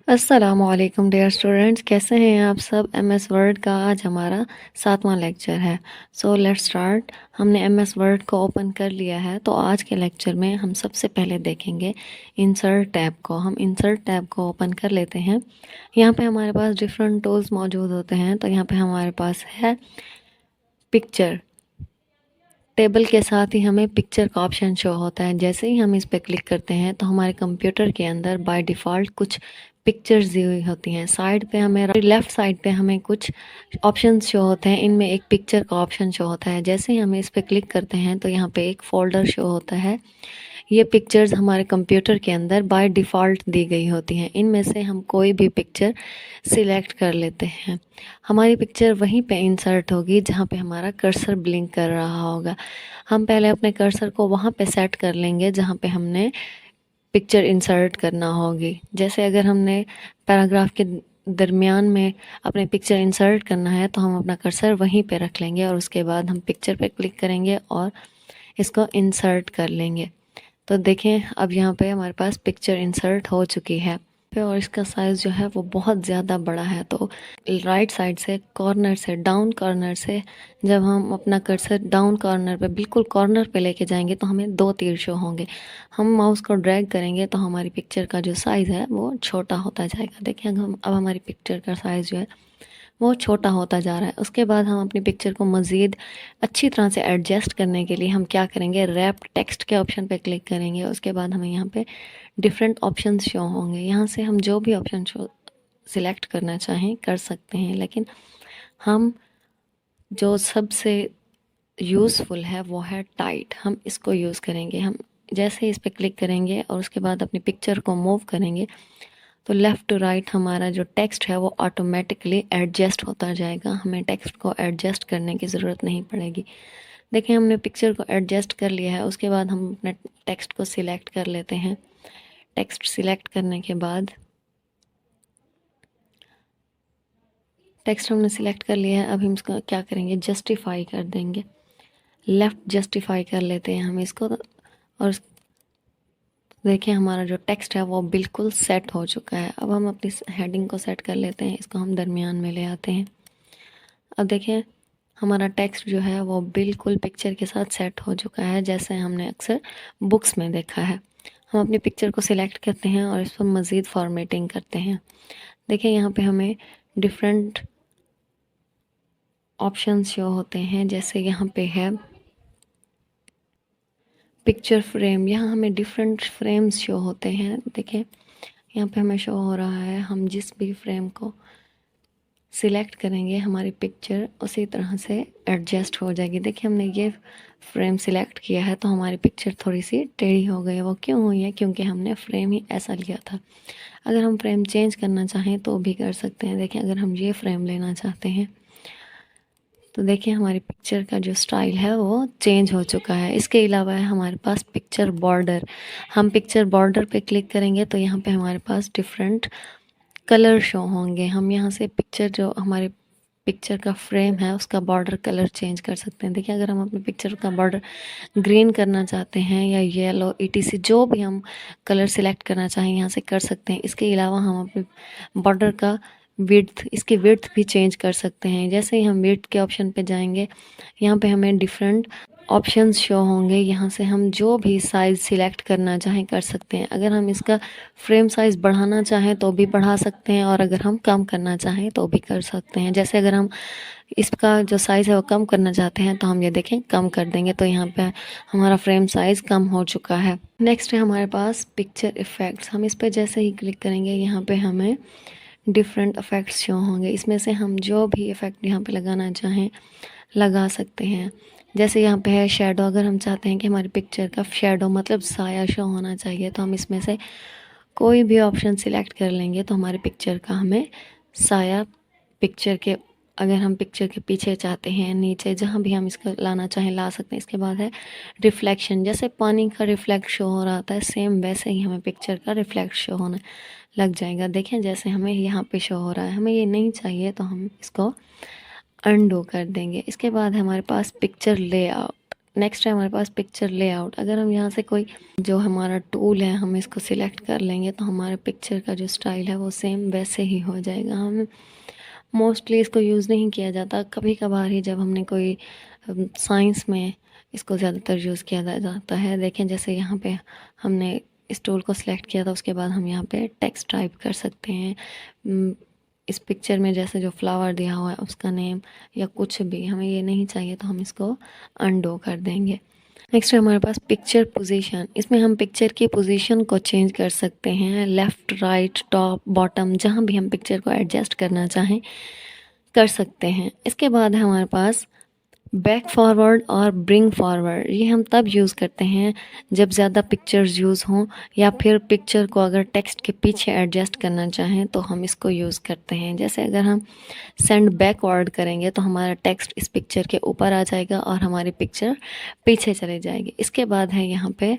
अस्सलामुअलैकुम dear students, कैसे हैं आप सब। एमएस वर्ड का आज हमारा 7वां लेक्चर है। So let's start. हमने एमएस वर्ड को ओपन कर लिया है, तो आज के लेक्चर में हम सबसे पहले देखेंगे इंसर्ट टैब को। हम इंसर्ट टैब को ओपन कर लेते हैं। यहाँ पे हमारे पास डिफरेंट टूल्स मौजूद होते हैं। तो यहाँ पे हमारे पास है पिक्चर। टेबल के साथ ही हमें पिक्चर का ऑप्शन शो होता है। जैसे ही हम इस पर क्लिक करते हैं तो हमारे कंप्यूटर के अंदर बाय डिफ़ॉल्ट कुछ पिक्चर्स दी हुई होती हैं। साइड पे हमें लेफ़्ट साइड पे हमें कुछ ऑप्शंस शो होते हैं। इनमें एक पिक्चर का ऑप्शन शो होता है। जैसे ही हम इस पर क्लिक करते हैं तो यहाँ पे एक फ़ोल्डर शो होता है। ये पिक्चर्स हमारे कंप्यूटर के अंदर बाय डिफ़ॉल्ट दी गई होती हैं। इनमें से हम कोई भी पिक्चर सिलेक्ट कर लेते हैं। हमारी पिक्चर वहीं पे इंसर्ट होगी जहाँ पे हमारा कर्सर ब्लिंक कर रहा होगा। हम पहले अपने कर्सर को वहाँ पे सेट कर लेंगे जहाँ पे हमने पिक्चर इंसर्ट करना होगी। जैसे अगर हमने पैराग्राफ के दरमियान में अपने पिक्चर इंसर्ट करना है तो हम अपना कर्सर वहीं पे रख लेंगे और उसके बाद हम पिक्चर पे क्लिक करेंगे और इसको इंसर्ट कर लेंगे। तो देखें, अब यहाँ पे हमारे पास पिक्चर इंसर्ट हो चुकी है और इसका साइज़ जो है वो बहुत ज़्यादा बड़ा है। तो राइट साइड से कॉर्नर से डाउन कॉर्नर से जब हम अपना कर्सर डाउन कॉर्नर पे बिल्कुल कॉर्नर पे लेके जाएंगे तो हमें दो तीर शो होंगे। हम माउस को ड्रैग करेंगे तो हमारी पिक्चर का जो साइज़ है वो छोटा होता जाएगा। देखिए, अब हमारी पिक्चर का साइज़ जो है वो छोटा होता जा रहा है। उसके बाद हम अपनी पिक्चर को मज़ीद अच्छी तरह से एडजस्ट करने के लिए हम क्या करेंगे, रैप टेक्स्ट के ऑप्शन पे क्लिक करेंगे। उसके बाद हमें यहाँ पे डिफरेंट ऑप्शंस शो होंगे। यहाँ से हम जो भी ऑप्शन शो सिलेक्ट करना चाहें कर सकते हैं, लेकिन हम जो सबसे यूज़फुल है वो है टाइट। हम इसको यूज़ करेंगे। हम जैसे ही इस पर क्लिक करेंगे और उसके बाद अपनी पिक्चर को मूव करेंगे तो लेफ़्ट टू राइट हमारा जो टेक्स्ट है वो ऑटोमेटिकली एडजस्ट होता जाएगा। हमें टेक्स्ट को एडजस्ट करने की ज़रूरत नहीं पड़ेगी। देखिए, हमने पिक्चर को एडजस्ट कर लिया है। उसके बाद हम अपने टेक्स्ट को सिलेक्ट कर लेते हैं। टेक्स्ट सिलेक्ट करने के बाद टेक्स्ट हमने सिलेक्ट कर लिया है। अब हम इसको क्या करेंगे, जस्टिफाई कर देंगे। लेफ़्ट जस्टिफाई कर लेते हैं हम इसको। और देखिए, हमारा जो टेक्स्ट है वो बिल्कुल सेट हो चुका है। अब हम अपनी हेडिंग को सेट कर लेते हैं। इसको हम दरमियान में ले आते हैं। अब देखिए, हमारा टेक्स्ट जो है वो बिल्कुल पिक्चर के साथ सेट हो चुका है, जैसे हमने अक्सर बुक्स में देखा है। हम अपनी पिक्चर को सिलेक्ट करते हैं और इस पर मज़ीद फॉर्मेटिंग करते हैं। देखिए, यहाँ पे हमें डिफरेंट ऑप्शंस शो होते हैं। जैसे यहाँ पे है पिक्चर फ्रेम। यहाँ हमें डिफरेंट फ्रेम्स शो होते हैं। देखिए, यहाँ पे हमें शो हो रहा है। हम जिस भी फ्रेम को सिलेक्ट करेंगे हमारी पिक्चर उसी तरह से एडजस्ट हो जाएगी। देखिए, हमने ये फ्रेम सिलेक्ट किया है तो हमारी पिक्चर थोड़ी सी टेढ़ी हो गई है। वो क्यों हुई है? क्योंकि हमने फ्रेम ही ऐसा लिया था। अगर हम फ्रेम चेंज करना चाहें तो भी कर सकते हैं। देखिए, अगर हम ये फ्रेम लेना चाहते हैं तो देखिए, हमारी पिक्चर का जो स्टाइल है वो चेंज हो चुका है। इसके अलावा है हमारे पास पिक्चर बॉर्डर। हम पिक्चर बॉर्डर पे क्लिक करेंगे तो यहाँ पे हमारे पास डिफरेंट कलर शो होंगे। हम यहाँ से पिक्चर जो हमारे पिक्चर का फ्रेम है उसका बॉर्डर कलर चेंज कर सकते हैं। देखिए, अगर हम अपनी पिक्चर का बॉर्डर ग्रीन करना चाहते हैं या येलो ईटीसी जो भी हम कलर सिलेक्ट करना चाहें यहाँ से कर सकते हैं। इसके अलावा हम अपने बॉर्डर का विड्थ, इसकी विड्थ भी चेंज कर सकते हैं। जैसे ही हम विड्थ के ऑप्शन पे जाएंगे, यहाँ पे हमें डिफरेंट ऑप्शंस शो होंगे। यहाँ से हम जो भी साइज़ सिलेक्ट करना चाहें कर सकते हैं। अगर हम इसका फ्रेम साइज़ बढ़ाना चाहें तो भी बढ़ा सकते हैं और अगर हम कम करना चाहें तो भी कर सकते हैं। जैसे अगर हम इसका जो साइज़ है वो कम करना चाहते हैं तो हम ये देखें कम कर देंगे तो यहाँ पे हमारा फ्रेम साइज़ कम हो चुका है। नेक्स्ट है हमारे पास पिक्चर इफ़ेक्ट्स। हम इस पर जैसे ही क्लिक करेंगे यहाँ पे हमें डिफरेंट इफ़ेक्ट्स शो होंगे। इसमें से हम जो भी इफ़ेक्ट यहाँ पे लगाना चाहें लगा सकते हैं। जैसे यहाँ पे है शेडो। अगर हम चाहते हैं कि हमारी पिक्चर का शेडो मतलब साया शो होना चाहिए तो हम इसमें से कोई भी ऑप्शन सिलेक्ट कर लेंगे तो हमारी पिक्चर का हमें साया पिक्चर के, अगर हम पिक्चर के पीछे चाहते हैं, नीचे, जहाँ भी हम इसको लाना चाहें ला सकते हैं। इसके बाद है रिफ्लेक्शन। जैसे पानी का रिफ्लेक्ट शो हो रहा था सेम वैसे ही हमें पिक्चर का रिफ्लेक्ट शो होने लग जाएगा। देखें, जैसे हमें यहाँ पे शो हो रहा है। हमें ये नहीं चाहिए तो हम इसको अनडू कर देंगे। इसके बाद हमारे पास पिक्चर लेआउट। नेक्स्ट है हमारे पास पिक्चर लेआउट। अगर हम यहाँ से कोई जो हमारा टूल है हम इसको सिलेक्ट कर लेंगे तो हमारे पिक्चर का जो स्टाइल है वो सेम वैसे ही हो जाएगा। हम मोस्टली इसको यूज़ नहीं किया जाता, कभी कभार ही जब हमने कोई साइंस में इसको ज़्यादातर यूज़ किया जाता है। देखें जैसे यहाँ पे हमने इस टूल को सिलेक्ट किया था, उसके बाद हम यहाँ पे टेक्स्ट टाइप कर सकते हैं। इस पिक्चर में जैसे जो फ्लावर दिया हुआ है उसका नेम या कुछ भी हमें ये नहीं चाहिए तो हम इसको अनडू कर देंगे। नेक्स्ट है हमारे पास पिक्चर पोजीशन। इसमें हम पिक्चर की पोजीशन को चेंज कर सकते हैं, लेफ़्ट राइट टॉप बॉटम, जहाँ भी हम पिक्चर को एडजस्ट करना चाहें कर सकते हैं। इसके बाद है हमारे पास बैक फॉरवर्ड और ब्रिंग फॉरवर्ड। ये हम तब यूज़ करते हैं जब ज़्यादा पिक्चर्स यूज़ हों या फिर पिक्चर को अगर टेक्स्ट के पीछे एडजस्ट करना चाहें तो हम इसको यूज़ करते हैं। जैसे अगर हम सेंड बैकवर्ड करेंगे तो हमारा टेक्स्ट इस पिक्चर के ऊपर आ जाएगा और हमारी पिक्चर पीछे चले जाएगी। इसके बाद है यहाँ पे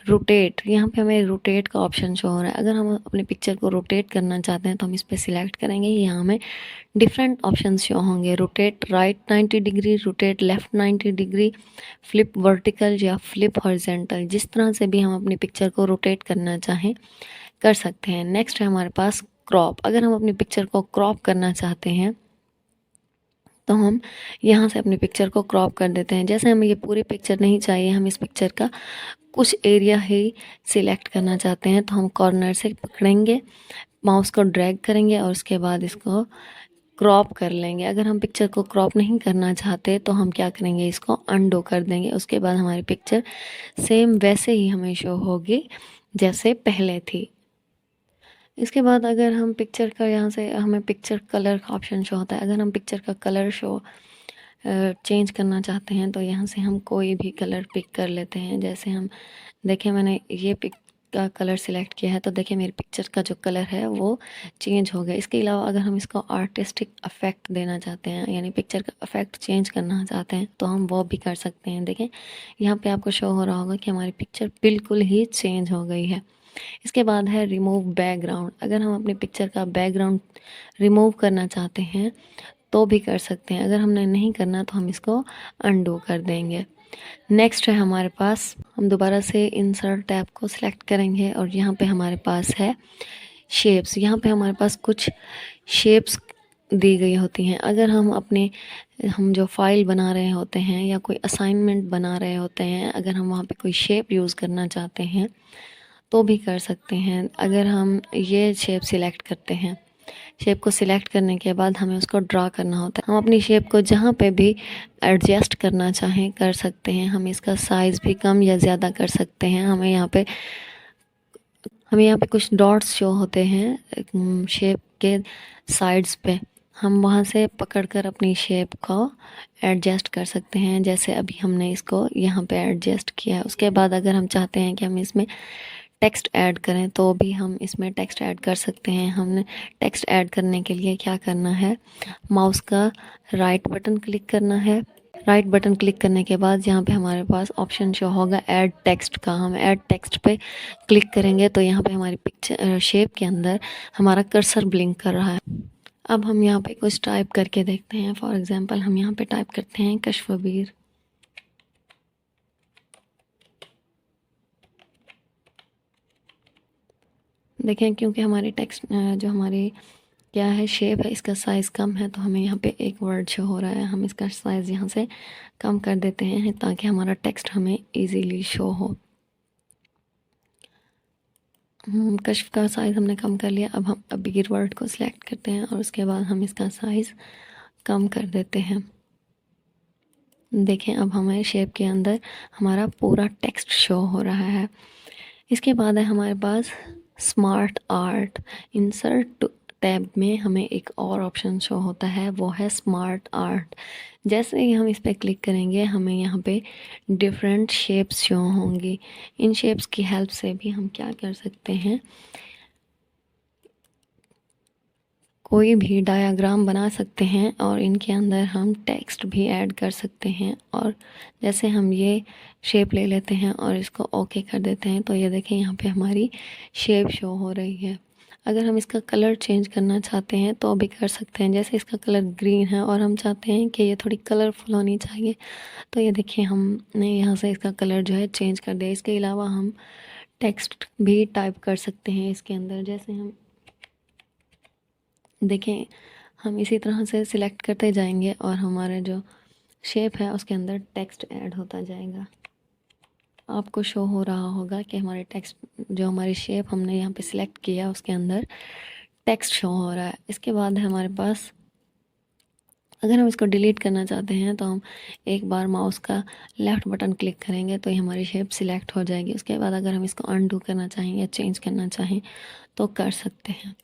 रोटेट। यहाँ पे हमें रोटेट का ऑप्शन शो हो रहा है। अगर हम अपनी पिक्चर को रोटेट करना चाहते हैं तो हम इस पर सिलेक्ट करेंगे। यहाँ हमें डिफरेंट ऑप्शन शो होंगे, rotate right 90 degree, rotate left 90 degree, flip vertical या फ्लिप हॉरिजेंटल। जिस तरह से भी हम अपनी पिक्चर को रोटेट करना चाहें कर सकते हैं। नेक्स्ट है हमारे पास क्रॉप। अगर हम अपनी पिक्चर को क्रॉप करना चाहते हैं तो हम यहाँ से अपनी पिक्चर को क्रॉप कर देते हैं। जैसे हमें ये पूरी पिक्चर नहीं चाहिए, हम इस पिक्चर का कुछ एरिया ही सिलेक्ट करना चाहते हैं तो हम कॉर्नर से पकड़ेंगे, माउस को ड्रैग करेंगे और उसके बाद इसको क्रॉप कर लेंगे। अगर हम पिक्चर को क्रॉप नहीं करना चाहते तो हम क्या करेंगे, इसको अनडू कर देंगे। उसके बाद हमारी पिक्चर सेम वैसे ही हमें शो होगी जैसे पहले थी। इसके बाद अगर हम पिक्चर का यहाँ से हमें पिक्चर कलर का ऑप्शन शो होता है। अगर हम पिक्चर का कलर चेंज करना चाहते हैं तो यहाँ से हम कोई भी कलर पिक कर लेते हैं। जैसे हम देखें मैंने ये पिक का कलर सिलेक्ट किया है तो देखिए मेरी पिक्चर का जो कलर है वो चेंज हो गया। इसके अलावा अगर हम इसको आर्टिस्टिक अफेक्ट देना चाहते हैं यानी पिक्चर का अफेक्ट चेंज करना चाहते हैं तो हम वो भी कर सकते हैं। देखें यहाँ पे आपको शो हो रहा होगा कि हमारी पिक्चर बिल्कुल ही चेंज हो गई है। इसके बाद है रिमूव बैकग्राउंड। अगर हम अपनी पिक्चर का बैकग्राउंड रिमूव करना चाहते हैं तो भी कर सकते हैं। अगर हमने नहीं करना तो हम इसको अनडू कर देंगे। नेक्स्ट है हमारे पास, हम दोबारा से इंसर्ट टैब को सिलेक्ट करेंगे और यहाँ पे हमारे पास है शेप्स। यहाँ पे हमारे पास कुछ शेप्स दी गई होती हैं। अगर हम जो फाइल बना रहे होते हैं या कोई असाइनमेंट बना रहे होते हैं, अगर हम वहाँ पे कोई शेप यूज़ करना चाहते हैं तो भी कर सकते हैं। अगर हम ये शेप सिलेक्ट करते हैं, शेप को सिलेक्ट करने के बाद हमें उसको ड्रा करना होता है। हम अपनी शेप को जहाँ पे भी एडजस्ट करना चाहें कर सकते हैं। हम इसका साइज़ भी कम या ज़्यादा कर सकते हैं। हमें यहाँ पे कुछ डॉट्स शो होते हैं शेप के साइड्स पे, हम वहाँ से पकड़कर अपनी शेप को एडजस्ट कर सकते हैं। जैसे अभी हमने इसको यहाँ पे एडजस्ट किया है। उसके बाद अगर हम चाहते हैं कि हम इसमें टेक्स्ट ऐड करें तो भी हम इसमें टेक्स्ट ऐड कर सकते हैं। हमने टेक्स्ट ऐड करने के लिए क्या करना है, माउस का राइट बटन क्लिक करना है। राइट बटन क्लिक करने के बाद यहाँ पे हमारे पास ऑप्शन शो होगा ऐड टेक्स्ट का। हम ऐड टेक्स्ट पे क्लिक करेंगे तो यहाँ पे हमारी पिक्चर शेप के अंदर हमारा कर्सर ब्लिंक कर रहा है। अब हम यहाँ पे कुछ टाइप करके देखते हैं। फॉर एग्जांपल हम यहाँ पे टाइप करते हैं कशफबीर। देखें क्योंकि हमारी टेक्स्ट जो हमारी क्या है शेप है इसका साइज़ कम है तो हमें यहाँ पे एक वर्ड शो हो रहा है। हम इसका साइज़ यहाँ से कम कर देते हैं ताकि हमारा टेक्स्ट हमें इजीली शो हो। कश्फ का साइज़ हमने कम कर लिया। अब हम अबीर वर्ड को सिलेक्ट करते हैं और उसके बाद हम इसका साइज़ कम कर देते हैं। देखें अब हमें शेप के अंदर हमारा पूरा टेक्स्ट शो हो रहा है। इसके बाद है हमारे पास स्मार्ट आर्ट। इंसर्ट टैब में हमें एक और ऑप्शन शो होता है, वो है स्मार्ट आर्ट। जैसे ही हम इस पर क्लिक करेंगे हमें यहाँ पे डिफरेंट शेप्स शो होंगी। इन शेप्स की हेल्प से भी हम क्या कर सकते हैं, कोई भी डायाग्राम बना सकते हैं और इनके अंदर हम टेक्स्ट भी ऐड कर सकते हैं। और जैसे हम ये शेप ले लेते हैं और इसको ओके कर देते हैं तो ये देखें यहाँ पे हमारी शेप शो हो रही है। अगर हम इसका कलर चेंज करना चाहते हैं तो भी कर सकते हैं। जैसे इसका कलर ग्रीन है और हम चाहते हैं कि ये थोड़ी कलरफुल होनी चाहिए, तो ये देखिए हमने यहाँ से इसका कलर जो है चेंज कर दिया। इसके अलावा हम टेक्स्ट भी टाइप कर सकते हैं इसके अंदर। जैसे हम देखें, हम इसी तरह से सिलेक्ट करते जाएंगे और हमारा जो शेप है उसके अंदर टेक्स्ट ऐड होता जाएगा। आपको शो हो रहा होगा कि हमारे टेक्स्ट, जो हमारी शेप हमने यहाँ पे सिलेक्ट किया उसके अंदर टेक्स्ट शो हो रहा है। इसके बाद है हमारे पास, अगर हम इसको डिलीट करना चाहते हैं तो हम एक बार माउस का लेफ़्ट बटन क्लिक करेंगे तो ये हमारी शेप सिलेक्ट हो जाएगी। उसके बाद अगर हम इसको अनडू करना चाहें या चेंज करना चाहें तो कर सकते हैं।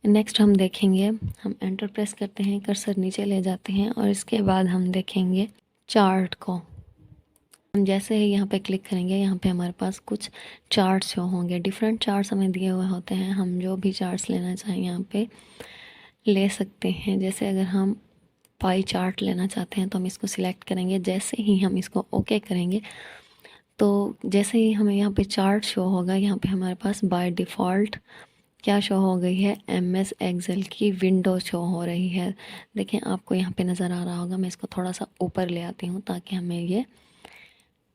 नेक्स्ट हम देखेंगे, हम एंटर प्रेस करते हैं, कर्सर नीचे ले जाते हैं और इसके बाद हम देखेंगे चार्ट को। हम जैसे ही यहाँ पे क्लिक करेंगे, यहाँ पे हमारे पास कुछ चार्ट्स शो होंगे। डिफरेंट चार्ट्स हमें दिए हुए होते हैं, हम जो भी चार्ट्स लेना चाहें यहाँ पे ले सकते हैं। जैसे अगर हम पाई चार्ट लेना चाहते हैं तो हम इसको सिलेक्ट करेंगे। जैसे ही हम इसको ओके करेंगे तो जैसे ही हमें यहाँ पे चार्ट शो होगा, यहाँ पे हमारे पास बाय डिफ़ॉल्ट क्या शो हो गई है, MS एक्सेल की विंडो शो हो रही है। देखें, आपको यहाँ पे नज़र आ रहा होगा। मैं इसको थोड़ा सा ऊपर ले आती हूँ ताकि हमें ये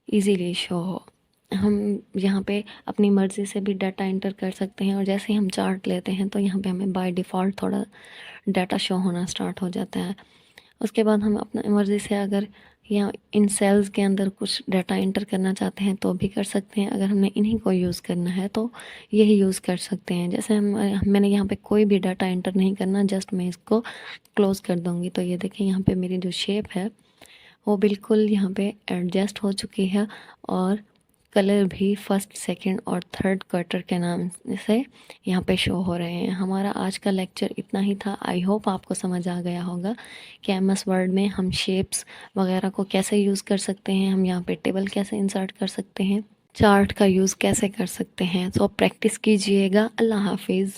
इजीली शो हो। हम यहाँ पे अपनी मर्ज़ी से भी डाटा इंटर कर सकते हैं और जैसे ही हम चार्ट लेते हैं तो यहाँ पे हमें बाय डिफ़ॉल्ट थोड़ा डाटा शो होना स्टार्ट हो जाता है। उसके बाद हम अपना मर्ज़ी से अगर या इन सेल्स के अंदर कुछ डाटा इंटर करना चाहते हैं तो भी कर सकते हैं। अगर हमने इन्हीं को यूज़ करना है तो यही यूज़ कर सकते हैं। जैसे मैंने यहाँ पे कोई भी डाटा इंटर नहीं करना, जस्ट मैं इसको क्लोज़ कर दूँगी। तो ये देखें, यहाँ पे मेरी जो शेप है वो बिल्कुल यहाँ पे एडजस्ट हो चुकी है और कलर भी फर्स्ट, सेकंड और थर्ड क्वार्टर के नाम से यहाँ पे शो हो रहे हैं। हमारा आज का लेक्चर इतना ही था। आई होप आपको समझ आ गया होगा कि MS वर्ड में हम शेप्स वगैरह को कैसे यूज़ कर सकते हैं, हम यहाँ पे टेबल कैसे इंसर्ट कर सकते हैं, चार्ट का यूज़ कैसे कर सकते हैं। तो प्रैक्टिस कीजिएगा। अल्लाह हाफिज़।